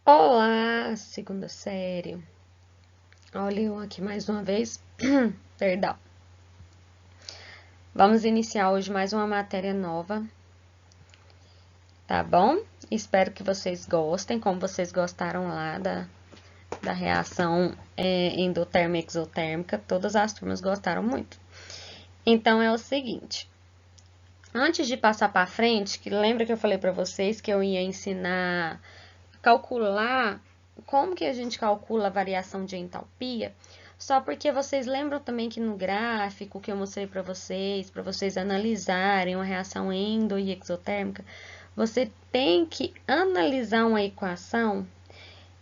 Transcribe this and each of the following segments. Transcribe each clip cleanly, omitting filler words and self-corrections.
Olá, segunda série. Olha eu aqui mais uma vez. Perdão. Vamos iniciar hoje mais uma matéria nova, tá bom? Espero que vocês gostem, como vocês gostaram lá da reação endotérmica e exotérmica. Todas as turmas gostaram muito. Então, é o seguinte. Antes de passar para frente, que lembra que eu falei para vocês que eu ia ensinar a calcular como que a gente calcula a variação de entalpia? Só porque vocês lembram também que no gráfico que eu mostrei para vocês analisarem uma reação endo e exotérmica, você tem que analisar uma equação.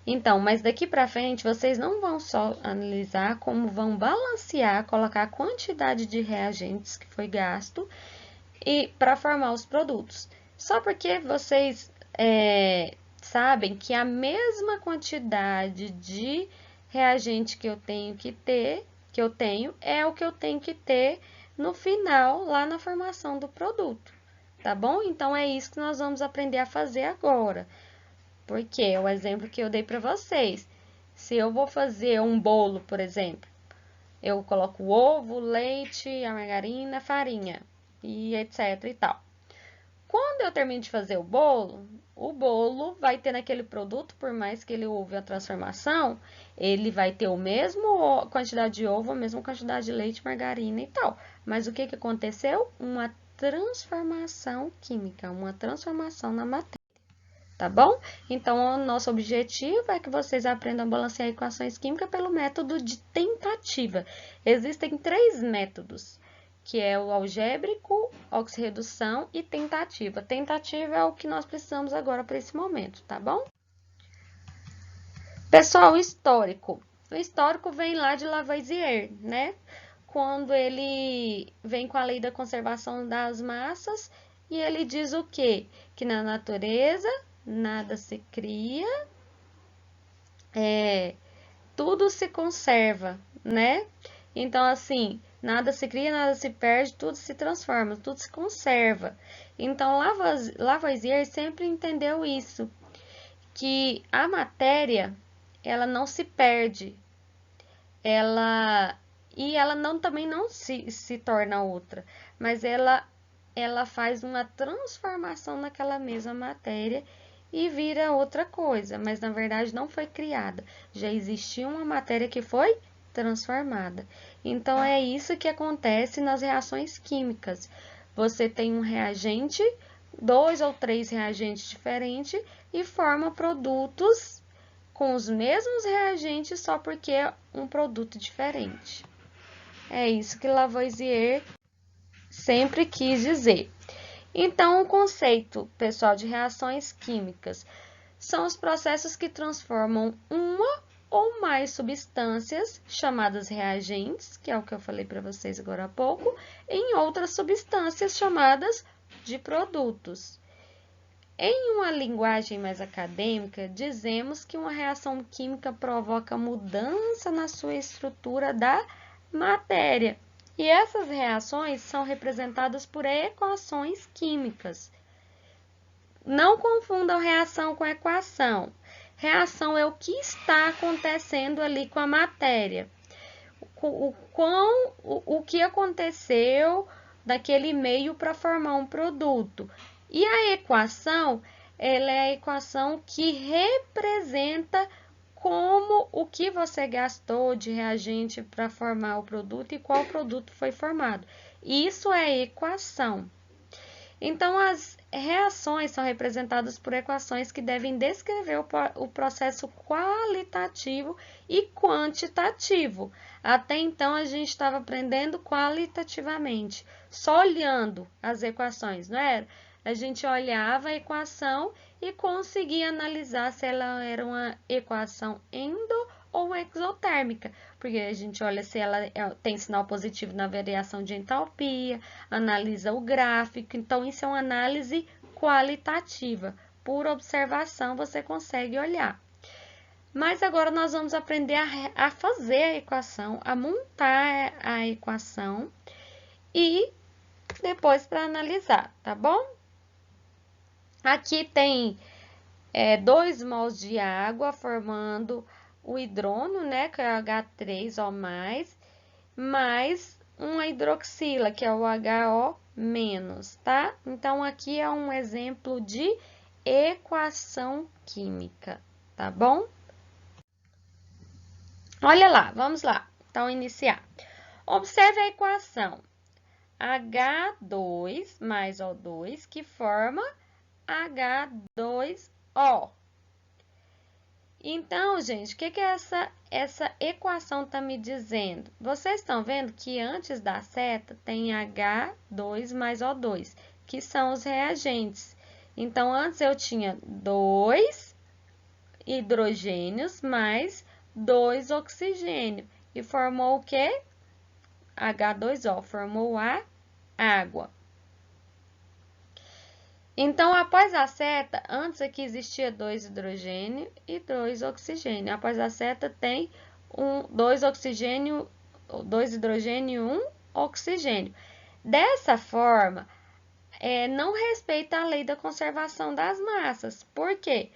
Então, mas daqui para frente vocês não vão só analisar, como vão balancear, colocar a quantidade de reagentes que foi gasto e para formar os produtos. Só porque vocês sabem que a mesma quantidade de reagente que eu tenho que ter, é o que eu tenho que ter no final, lá na formação do produto, tá bom? Então, é isso que nós vamos aprender a fazer agora. Porque é o exemplo que eu dei para vocês. Se eu vou fazer um bolo, por exemplo, eu coloco ovo, leite, a margarina, farinha e etc e tal. Quando eu termino de fazer o bolo vai ter naquele produto, por mais que ele houve a transformação, ele vai ter o mesmo quantidade de ovo, a mesma quantidade de leite, margarina e tal. Mas o que que aconteceu? Uma transformação química, uma transformação na matéria. Tá bom? Então, o nosso objetivo é que vocês aprendam a balancear equações químicas pelo método de tentativa. Existem 3 métodos, que é o algébrico, oxirredução e tentativa. Tentativa é o que nós precisamos agora para esse momento, tá bom? Pessoal, histórico. O histórico vem lá de Lavoisier, né? Quando ele vem com a lei da conservação das massas e ele diz o quê? Que na natureza nada se cria, tudo se conserva, né? Então, assim, nada se cria, nada se perde, tudo se transforma, tudo se conserva. Então, Lavoisier sempre entendeu isso, que a matéria, ela não se perde, ela e ela não também não se torna outra, mas ela faz uma transformação naquela mesma matéria e vira outra coisa, mas na verdade não foi criada. Já existia uma matéria que foi transformada. Então é isso que acontece nas reações químicas. Você tem um reagente, 2 ou 3 reagentes diferentes e forma produtos com os mesmos reagentes só porque é um produto diferente. É isso que Lavoisier sempre quis dizer. Então, o conceito, pessoal, de reações químicas são os processos que transformam uma ou mais substâncias, chamadas reagentes, que é o que eu falei para vocês agora há pouco, em outras substâncias chamadas de produtos. Em uma linguagem mais acadêmica, dizemos que uma reação química provoca mudança na sua estrutura da matéria. E essas reações são representadas por equações químicas. Não confundam reação com equação. Reação é o que está acontecendo ali com a matéria. O que aconteceu daquele meio para formar um produto. E a equação, ela é a equação que representa como o que você gastou de reagente para formar o produto e qual produto foi formado. Isso é equação. Então, as reações são representadas por equações que devem descrever o processo qualitativo e quantitativo. Até então, a gente estava aprendendo qualitativamente, só olhando as equações, não era? A gente olhava a equação e conseguia analisar se ela era uma equação endo ou exotérmica, porque a gente olha se ela tem sinal positivo na variação de entalpia, analisa o gráfico, então isso é uma análise qualitativa. Por observação você consegue olhar. Mas agora nós vamos aprender a fazer a equação, a montar a equação e depois para analisar, tá bom? Aqui tem 2 mols de água formando o hidrônio, né, que é o H3O+, mais uma hidroxila, que é o HO-, tá? Então, aqui é um exemplo de equação química, tá bom? Olha lá, vamos lá. Então, iniciar. Observe a equação H2 mais O2, que forma H2O. Então, gente, o que essa equação está me dizendo? Vocês estão vendo que antes da seta tem H2 mais O2, que são os reagentes. Então, antes eu tinha 2 hidrogênios mais 2 oxigênios. E formou o quê? H2O, formou a água. Então, após a seta, antes aqui existia 2 hidrogênio e 2 oxigênio. Após a seta tem 2 oxigênio, 2 hidrogênio e 1 oxigênio. Dessa forma, não respeita a lei da conservação das massas. Por quê?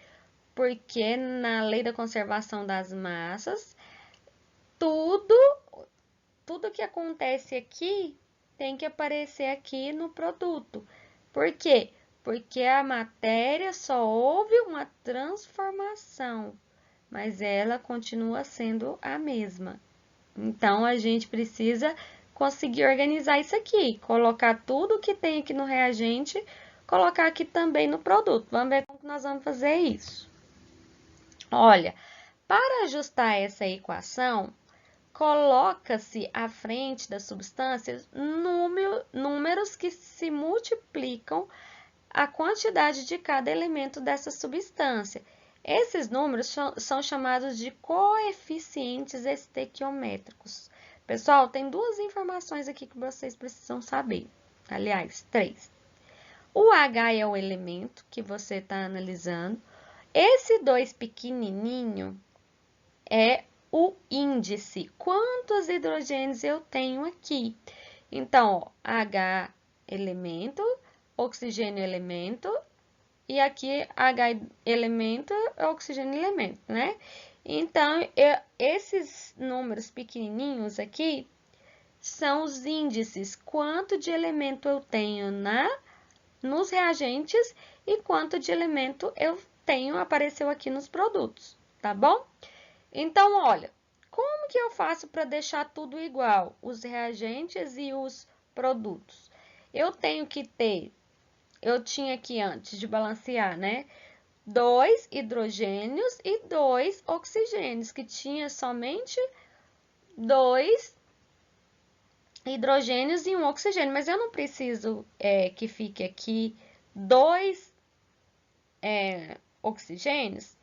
Porque na lei da conservação das massas, tudo que acontece aqui tem que aparecer aqui no produto. Por quê? Porque a matéria só houve uma transformação, mas ela continua sendo a mesma. Então, a gente precisa conseguir organizar isso aqui, colocar tudo que tem aqui no reagente, colocar aqui também no produto. Vamos ver como que nós vamos fazer isso. Olha, para ajustar essa equação, coloca-se à frente das substâncias números que se multiplicam a quantidade de cada elemento dessa substância. Esses números são chamados de coeficientes estequiométricos. Pessoal, tem 2 informações aqui que vocês precisam saber. Aliás, 3. O H é o elemento que você está analisando. Esse 2 pequenininho é o índice. Quantos hidrogênios eu tenho aqui? Então, ó, H elemento, oxigênio elemento, e aqui H elemento, oxigênio elemento, né? Então, esses números pequenininhos aqui são os índices. Quanto de elemento eu tenho nos reagentes e quanto de elemento eu tenho, apareceu aqui nos produtos, tá bom? Então, olha, como que eu faço para deixar tudo igual, os reagentes e os produtos? Eu tenho que ter, eu tinha aqui antes de balancear, né? 2 hidrogênios e 2 oxigênios, que tinha somente 2 hidrogênios e 1 oxigênio. Mas eu não preciso que fique aqui 2 oxigênios.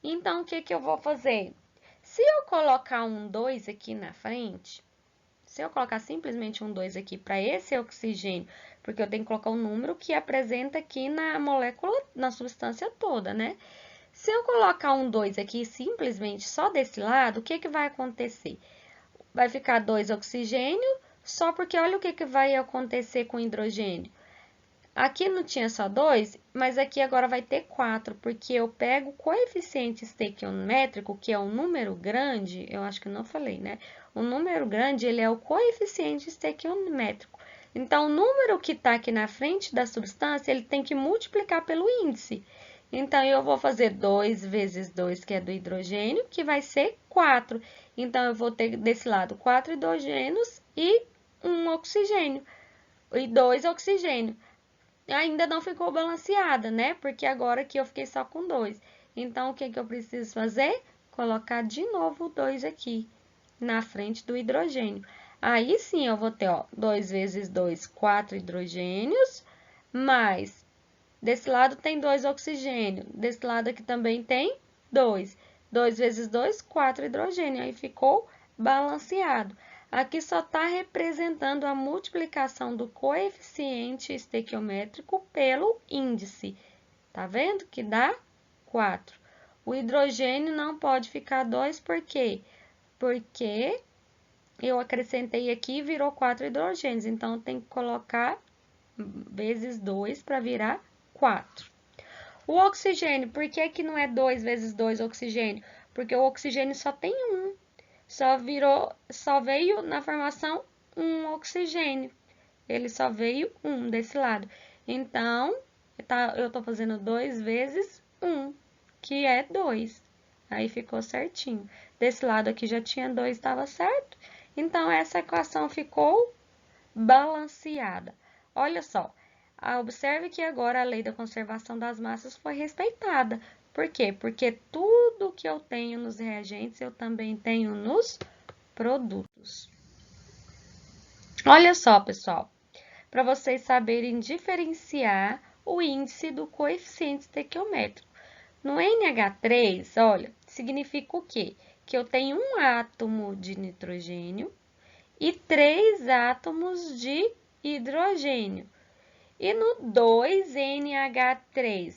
Então, o que que eu vou fazer? Se eu colocar um 2 aqui na frente, se eu colocar simplesmente um 2 aqui para esse oxigênio, porque eu tenho que colocar um número que apresenta aqui na molécula, na substância toda, né? Se eu colocar um 2 aqui simplesmente só desse lado, o que que vai acontecer? Vai ficar 2 oxigênio, só porque olha o que que vai acontecer com o hidrogênio. Aqui não tinha só 2, mas aqui agora vai ter 4, porque eu pego o coeficiente estequiométrico, que é um número grande, eu acho que não falei, né? O número grande, ele é o coeficiente estequiométrico. Então, o número que está aqui na frente da substância, ele tem que multiplicar pelo índice. Então, eu vou fazer 2 vezes 2, que é do hidrogênio, que vai ser 4. Então, eu vou ter desse lado 4 hidrogênios e 1 oxigênio, e 2 oxigênios. Ainda não ficou balanceada, né? Porque agora aqui eu fiquei só com 2. Então, o que que eu preciso fazer? Colocar de novo o 2 aqui, na frente do hidrogênio. Aí sim, eu vou ter, ó, 2 vezes 2, 4 hidrogênios, mais, desse lado tem 2 oxigênios, desse lado aqui também tem 2. 2 vezes 2, 4 hidrogênio, aí ficou balanceado. Aqui só está representando a multiplicação do coeficiente estequiométrico pelo índice. Tá vendo que dá 4. O hidrogênio não pode ficar 2, por quê? Porque eu acrescentei aqui e virou 4 hidrogênios. Então, tem que colocar vezes 2 para virar 4. O oxigênio, por que que não é 2 vezes 2 oxigênio? Porque o oxigênio só tem um. Só veio na formação um oxigênio. Ele só veio um desse lado. Então, eu tô fazendo 2 vezes 1, que é 2. Aí ficou certinho. Desse lado aqui já tinha 2, estava certo. Então, essa equação ficou balanceada. Olha só, observe que agora a lei da conservação das massas foi respeitada. Por quê? Porque tudo que eu tenho nos reagentes, eu também tenho nos produtos. Olha só, pessoal, para vocês saberem diferenciar o índice do coeficiente estequiométrico. No NH3, olha, significa o quê? Que eu tenho um átomo de nitrogênio e 3 átomos de hidrogênio. E no 2NH3,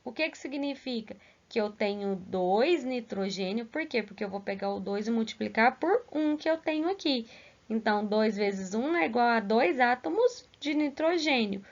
o que significa? Que eu tenho 2 nitrogênio, por quê? Porque eu vou pegar o 2 e multiplicar por 1 que eu tenho aqui. Então, 2 vezes 1 é igual a 2 átomos de nitrogênio.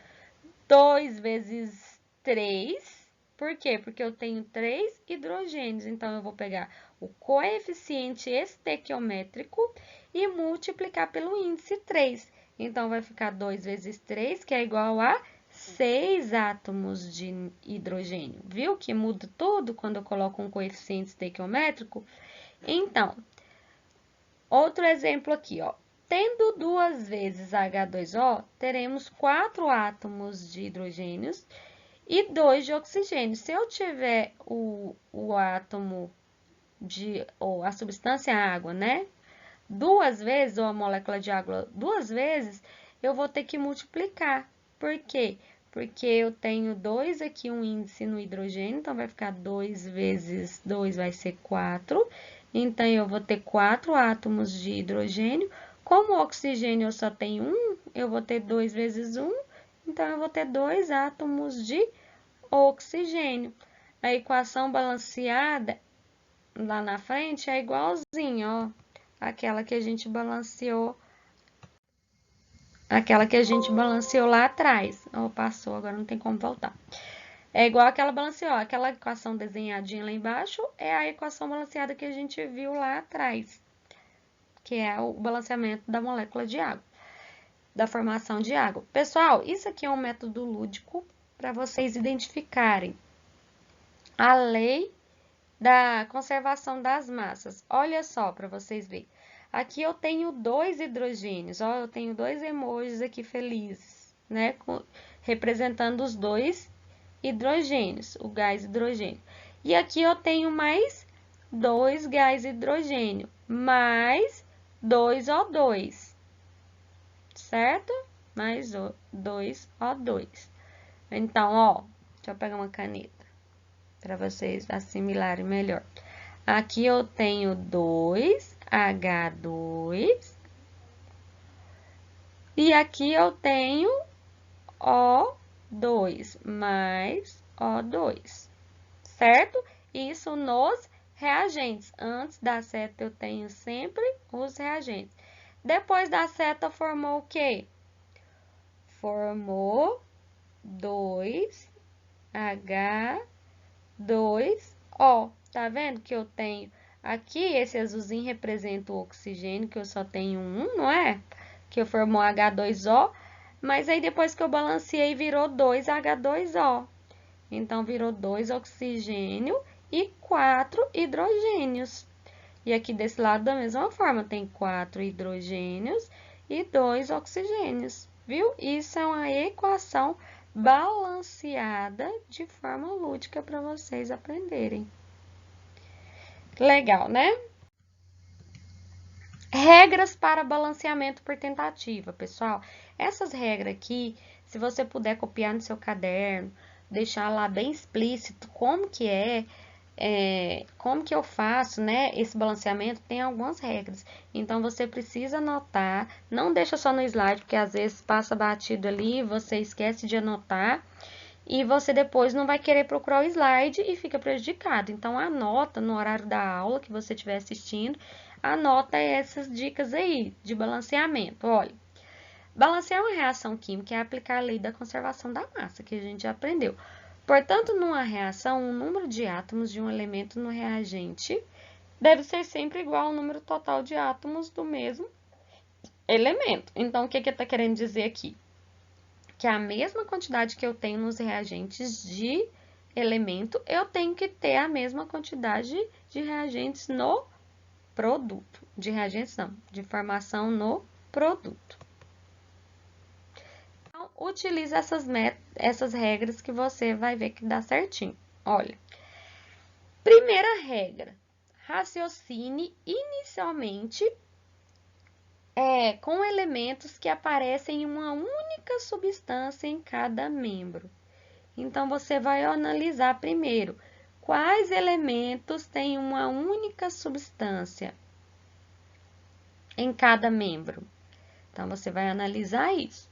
2 vezes 3, por quê? Porque eu tenho 3 hidrogênios. Então, eu vou pegar o coeficiente estequiométrico e multiplicar pelo índice 3. Então, vai ficar 2 vezes 3, que é igual a 6 átomos de hidrogênio. Viu que muda tudo quando eu coloco um coeficiente estequiométrico? Então, outro exemplo aqui, ó. Tendo 2 vezes H2O, teremos 4 átomos de hidrogênios e 2 de oxigênio. Se eu tiver o átomo ou a substância água, né? 2 vezes, ou a molécula de água 2 vezes, eu vou ter que multiplicar. Por quê? Porque eu tenho 2 aqui, um índice no hidrogênio, então vai ficar 2 vezes 2 vai ser 4. Então, eu vou ter 4 átomos de hidrogênio. Como o oxigênio eu só tenho 1, eu vou ter 2 vezes 1, então eu vou ter 2 átomos de oxigênio. A equação balanceada lá na frente é igualzinha, ó, aquela que a gente balanceou lá atrás. Oh, passou, agora não tem como voltar. É igual aquela balanceou, aquela equação desenhadinha lá embaixo é a equação balanceada que a gente viu lá atrás, que é o balanceamento da molécula de água, da formação de água. Pessoal, isso aqui é um método lúdico para vocês identificarem a lei da conservação das massas. Olha só, para vocês verem. Aqui eu tenho 2 hidrogênios, ó, eu tenho 2 emojis aqui felizes, né? Representando os 2 hidrogênios, o gás hidrogênio. E aqui eu tenho mais 2 gás hidrogênio, mais 2 O2, certo? Mais 2 O2. Então, ó, deixa eu pegar uma caneta para vocês assimilarem melhor. Aqui eu tenho 2H2 e aqui eu tenho O2 mais O2, certo? Isso nos reagentes. Antes da seta eu tenho sempre os reagentes. Depois da seta formou o quê? Formou 2H2O. Tá vendo que eu tenho aqui, esse azulzinho representa o oxigênio, que eu só tenho um, não é? Que formou H2O, mas aí depois que eu balanceei, virou 2H2O. Então, virou 2 oxigênio e 4 hidrogênios. E aqui desse lado, da mesma forma, tem 4 hidrogênios e 2 oxigênios, viu? Isso é uma equação balanceada de forma lúdica para vocês aprenderem. Legal, né? Regras para balanceamento por tentativa, pessoal. Essas regras aqui, se você puder copiar no seu caderno, deixar lá bem explícito como que como que eu faço, né, esse balanceamento, tem algumas regras. Então, você precisa anotar, não deixa só no slide, porque às vezes passa batido ali, você esquece de anotar, e você depois não vai querer procurar o slide e fica prejudicado. Então, anota no horário da aula que você estiver assistindo, anota essas dicas aí de balanceamento. Olha, balancear uma reação química é aplicar a lei da conservação da massa, que a gente já aprendeu. Portanto, numa reação, o número de átomos de um elemento no reagente deve ser sempre igual ao número total de átomos do mesmo elemento. Então, o que ele está querendo dizer aqui? Que a mesma quantidade que eu tenho nos reagentes de elemento, eu tenho que ter a mesma quantidade de reagentes no produto. De reagentes não, de formação no produto. Então, utilize essas regras que você vai ver que dá certinho. Olha, primeira regra, raciocine inicialmente com elementos que aparecem em uma única substância em cada membro. Então, você vai analisar primeiro quais elementos têm uma única substância em cada membro. Então, você vai analisar isso.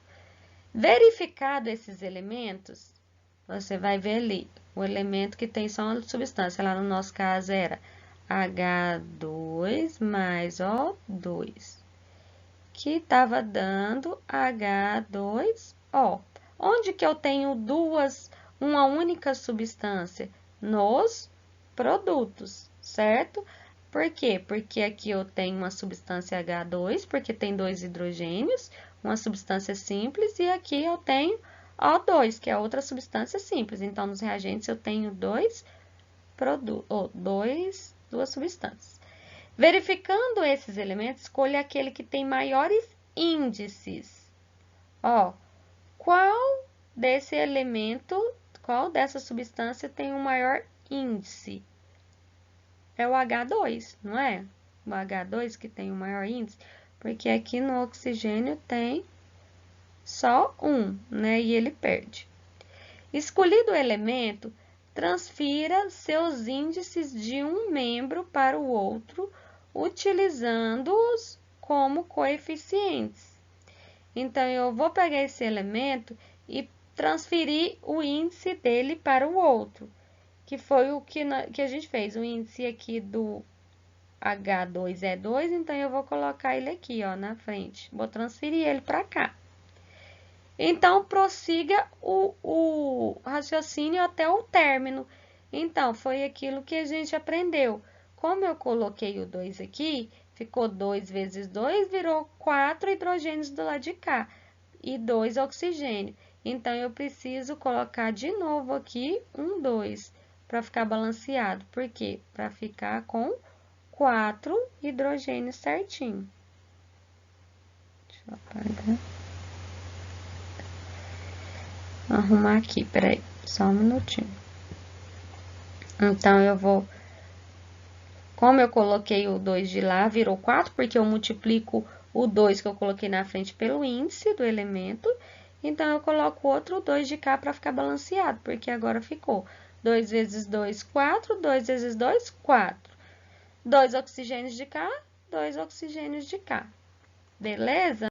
Verificado esses elementos, você vai ver ali o elemento que tem só uma substância. Lá no nosso caso era H2 mais O2, que estava dando H2O. Onde que eu tenho uma única substância? Nos produtos, certo? Por quê? Porque aqui eu tenho uma substância H2, porque tem 2 hidrogênios, uma substância simples, e aqui eu tenho O2, que é outra substância simples. Então, nos reagentes eu tenho duas substâncias. Verificando esses elementos, escolha aquele que tem maiores índices. Qual desse elemento, qual dessa substância tem um maior índice? É o H2, não é? O H2 que tem o maior índice, porque aqui no oxigênio tem só um, né? E ele perde. Escolhido o elemento, transfira seus índices de um membro para o outro, utilizando-os como coeficientes. Então, eu vou pegar esse elemento e transferir o índice dele para o outro, que foi o que a gente fez. O índice aqui do H2 é 2, então eu vou colocar ele aqui, ó, na frente. Vou transferir ele para cá. Então, prossiga o raciocínio até o término. Então, foi aquilo que a gente aprendeu. Como eu coloquei o 2 aqui, ficou 2 vezes 2, virou 4 hidrogênios do lado de cá e 2 oxigênio. Então, eu preciso colocar de novo aqui um 2 para ficar balanceado. Por quê? Para ficar com 4 hidrogênios certinho. Deixa eu apagar. Arrumar aqui, peraí, só um minutinho. Então, eu vou... Como eu coloquei o 2 de lá, virou 4, porque eu multiplico o 2 que eu coloquei na frente pelo índice do elemento. Então, eu coloco outro 2 de cá para ficar balanceado, porque agora ficou 2 vezes 2, 4, 2 vezes 2, 4. 2 oxigênios de cá, 2 oxigênios de cá. Beleza?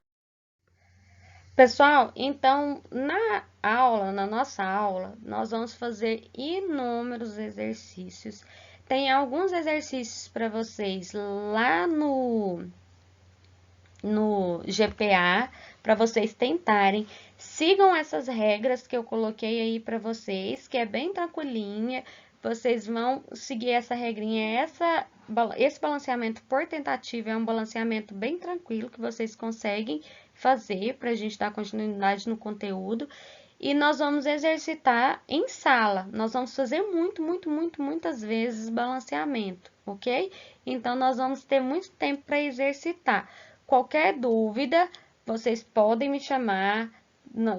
Pessoal, então, na nossa aula, nós vamos fazer inúmeros exercícios. Tem alguns exercícios para vocês lá no GPA, para vocês tentarem. Sigam essas regras que eu coloquei aí para vocês, que é bem tranquilinha. Vocês vão seguir essa regrinha, esse balanceamento por tentativa é um balanceamento bem tranquilo que vocês conseguem fazer para a gente dar continuidade no conteúdo. E nós vamos exercitar em sala. Nós vamos fazer muitas vezes balanceamento, ok? Então, nós vamos ter muito tempo para exercitar. Qualquer dúvida, vocês podem me chamar.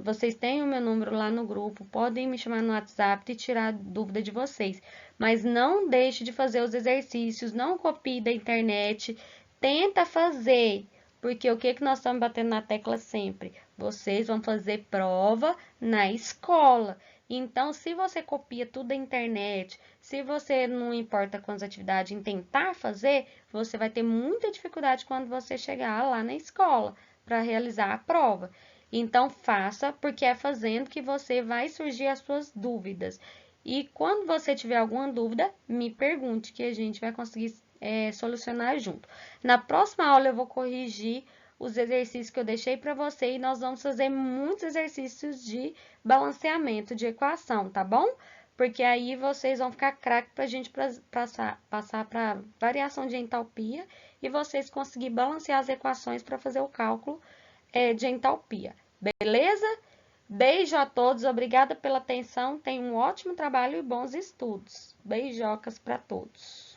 Vocês têm o meu número lá no grupo, podem me chamar no WhatsApp e tirar a dúvida de vocês. Mas não deixe de fazer os exercícios, não copie da internet, tenta fazer. Porque o que nós estamos batendo na tecla sempre? Vocês vão fazer prova na escola. Então, se você copia tudo da internet, se você não importa com as atividades em tentar fazer, você vai ter muita dificuldade quando você chegar lá na escola para realizar a prova. Então, faça, porque é fazendo que você vai surgir as suas dúvidas. E quando você tiver alguma dúvida, me pergunte, que a gente vai conseguir solucionar junto. Na próxima aula, eu vou corrigir os exercícios que eu deixei para você e nós vamos fazer muitos exercícios de balanceamento de equação, tá bom? Porque aí vocês vão ficar craque para a gente passar para variação de entalpia e vocês conseguir balancear as equações para fazer o cálculo de entalpia. Beleza? Beijo a todos, obrigada pela atenção, tenham um ótimo trabalho e bons estudos. Beijocas para todos.